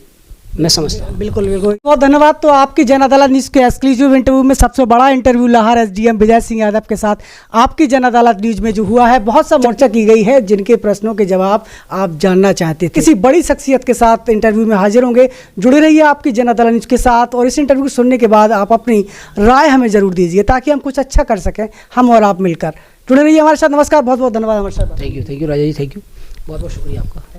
B: मैं समझता हूँ।
A: बिल्कुल बिल्कुल, बहुत धन्यवाद। तो आपकी जन अदालत न्यूज़ के एक्सक्लूसिव इंटरव्यू में सबसे बड़ा इंटरव्यू लाहौर एसडीएम विजय सिंह यादव के साथ आपकी जन अदालत न्यूज़ में जो हुआ है, बहुत सा चर्चा की गई है जिनके प्रश्नों के जवाब आप जानना चाहते थे। किसी बड़ी शख्सियत के साथ इंटरव्यू में हाजिर होंगे, जुड़े रहिए आपकी जन अदालत न्यूज़ के साथ। और इस इंटरव्यू को सुनने के बाद आप अपनी राय हमें ज़रूर दीजिए, ताकि हम कुछ अच्छा कर सकें, हम और आप मिलकर। जुड़े रहिए हमारे साथ। नमस्कार, बहुत बहुत धन्यवाद हमारे साथ।
B: Thank you Raja ji, thank you, बहुत बहुत शुक्रिया आपका।